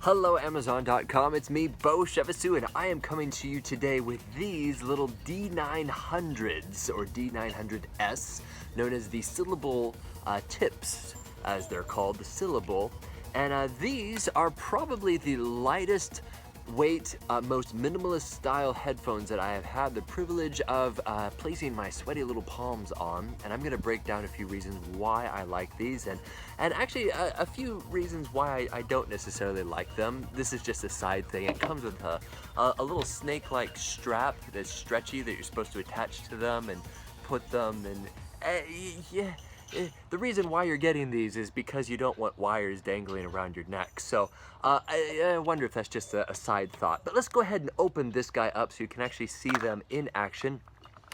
Hello Amazon.com, it's me, Beau, and I am coming to you today with these little D900s, or D900S, known as the Syllable tips, as they're called, the Syllable. And these are probably the lightest weight, most minimalist style headphones that I have had the privilege of placing my sweaty little palms on, and I'm going to break down a few reasons why I like these, and actually a few reasons why I don't necessarily like them. This is just a side thing. It comes with a little snake-like strap that's stretchy that you're supposed to attach to them and put them in. The reason why you're getting these is because you don't want wires dangling around your neck. So I wonder if that's just a side thought. But let's go ahead and open this guy up so you can actually see them in action.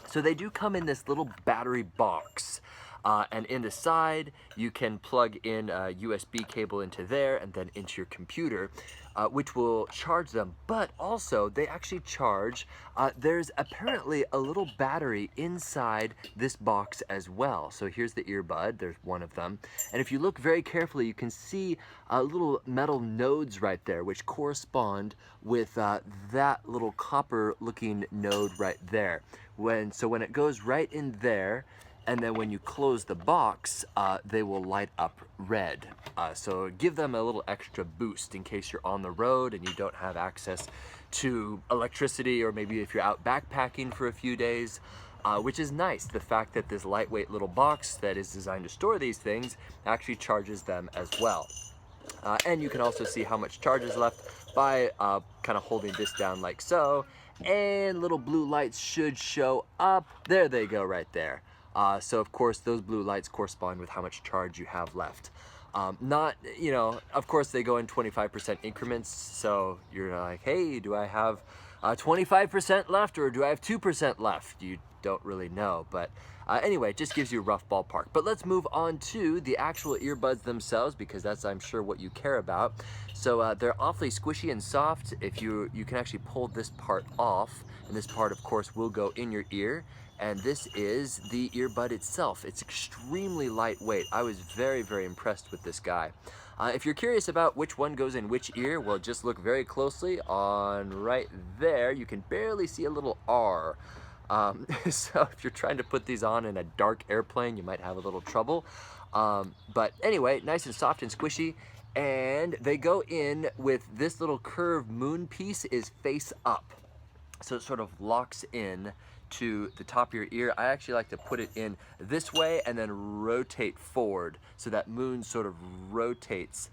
So they do come in this little battery box. And in the side, you can plug in a USB cable into there and then into your computer, which will charge them. But also, they actually charge. There's apparently a little battery inside this box as well. So here's the earbud. There's one of them. And if you look very carefully, you can see little metal nodes right there, which correspond with that little copper-looking node right there. So when it goes right in there, and then when you close the box, they will light up red. So give them a little extra boost in case you're on the road and you don't have access to electricity, or maybe if you're out backpacking for a few days, which is nice. The fact that this lightweight little box that is designed to store these things actually charges them as well. And you can also see how much charge is left by kind of holding this down like so, and little blue lights should show up. There they go right there. So of course those blue lights correspond with how much charge you have left. Of course they go in 25% increments, so you're like, hey, do I have 25% left or do I have 2% left? You don't really know, but anyway, it just gives you a rough ballpark. But let's move on to the actual earbuds themselves, because that's, I'm sure, what you care about. So they're awfully squishy and soft. If you can actually pull this part off, and this part of course will go in your ear. And this is the earbud itself. It's extremely lightweight. I was very, very impressed with this guy. If you're curious about which one goes in which ear, well, just look very closely on right there. You can barely see a little R. So if you're trying to put these on in a dark airplane, you might have a little trouble. But anyway, nice and soft and squishy. And they go in with this little curved moon piece is face up. So it sort of locks in to the top of your ear. I actually like to put it in this way and then rotate forward so that moon sort of rotates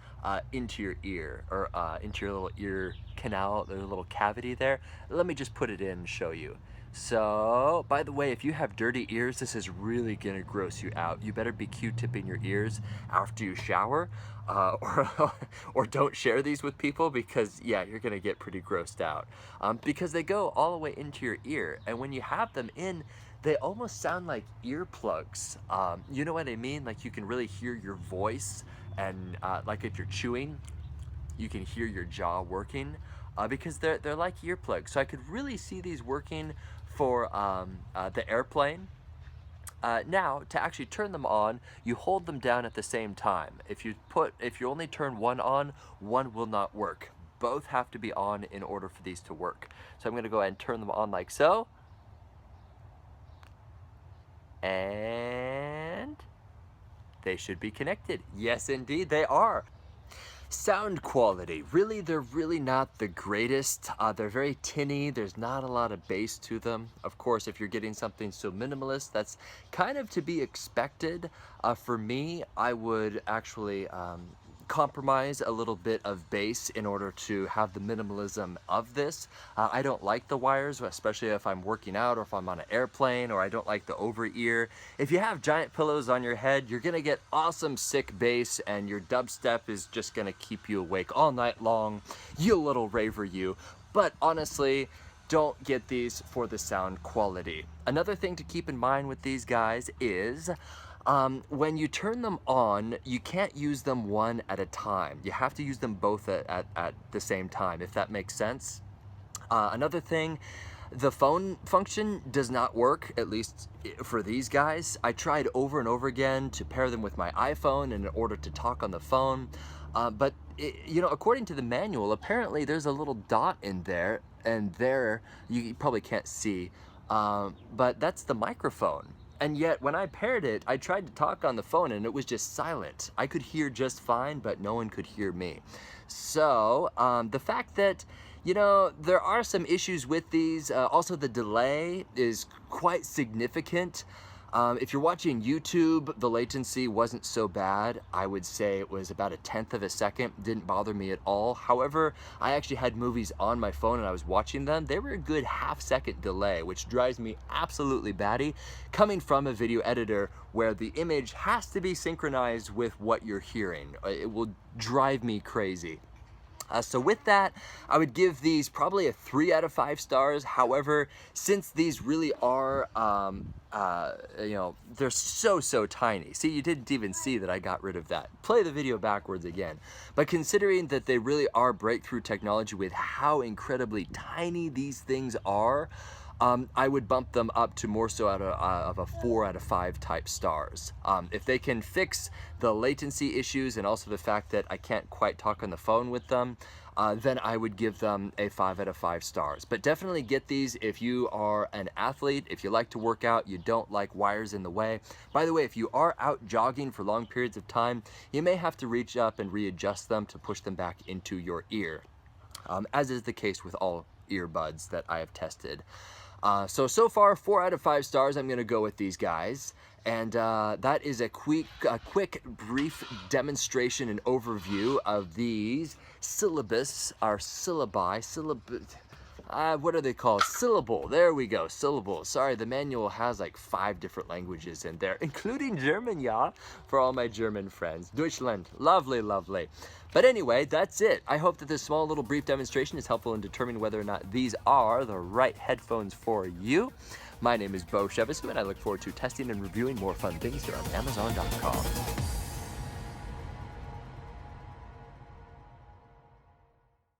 into your ear, or into your little ear canal, the little cavity there. Let me just put it in and show you. So, by the way, if you have dirty ears, this is really gonna gross you out. You better be Q-tipping your ears after you shower, or don't share these with people, because yeah, you're gonna get pretty grossed out. Because they go all the way into your ear, and when you have them in, they almost sound like earplugs. You know what I mean? Like you can really hear your voice, and like if you're chewing, you can hear your jaw working. Because they're like earplugs. So I could really see these working for the airplane. Now, to actually turn them on, you hold them down at the same time. If you only turn one on, one will not work. Both have to be on in order for these to work. So I'm gonna go ahead and turn them on like so. And they should be connected. Yes, indeed, they are. Sound quality, they're really not the greatest. They're very tinny. There's not a lot of bass to them. Of course, if you're getting something so minimalist, that's kind of to be expected. For me, I would actually compromise a little bit of bass in order to have the minimalism of this. I don't like the wires, especially if I'm working out or if I'm on an airplane, or I don't like the over ear. If you have giant pillows on your head, you're gonna get awesome sick bass, and your dubstep is just gonna keep you awake all night long, you little raver you. But honestly, don't get these for the sound quality. Another thing to keep in mind with these guys is when you turn them on, you can't use them one at a time. You have to use them both at the same time, if that makes sense. Another thing, the phone function does not work, at least for these guys. I tried over and over again to pair them with my iPhone in order to talk on the phone. But you know, according to the manual, apparently there's a little dot in there, and there you probably can't see, but that's the microphone. And yet, when I paired it, I tried to talk on the phone and it was just silent. I could hear just fine, but no one could hear me. So, the fact that, you know, there are some issues with these, also the delay is quite significant. If you're watching YouTube, the latency wasn't so bad. I would say it was about 1/10 of a second. Didn't bother me at all. However, I actually had movies on my phone and I was watching them. They were a good half-second delay, which drives me absolutely batty, coming from a video editor where the image has to be synchronized with what you're hearing. It will drive me crazy. So with that, I would give these probably a 3 out of 5 stars. However, since these really are, you know, they're so tiny. See, you didn't even see that I got rid of that. Play the video backwards again. But considering that they really are breakthrough technology with how incredibly tiny these things are, I would bump them up to more so out of a 4 out of 5 type stars. If they can fix the latency issues and also the fact that I can't quite talk on the phone with them, then I would give them a 5 out of 5 stars. But definitely get these if you are an athlete, if you like to work out, you don't like wires in the way. By the way, if you are out jogging for long periods of time, you may have to reach up and readjust them to push them back into your ear, as is the case with all earbuds that I have tested. So far, 4 out of 5 stars. I'm going to go with these guys. And that is a quick, brief demonstration and overview of these syllabus, or syllabi, what are they called? Syllable. There we go. Syllable. Sorry, the manual has like 5 different languages in there, including German, yeah, for all my German friends. Deutschland. Lovely, lovely. But anyway, that's it. I hope that this small little brief demonstration is helpful in determining whether or not these are the right headphones for you. My name is Beau, and I look forward to testing and reviewing more fun things here on Amazon.com.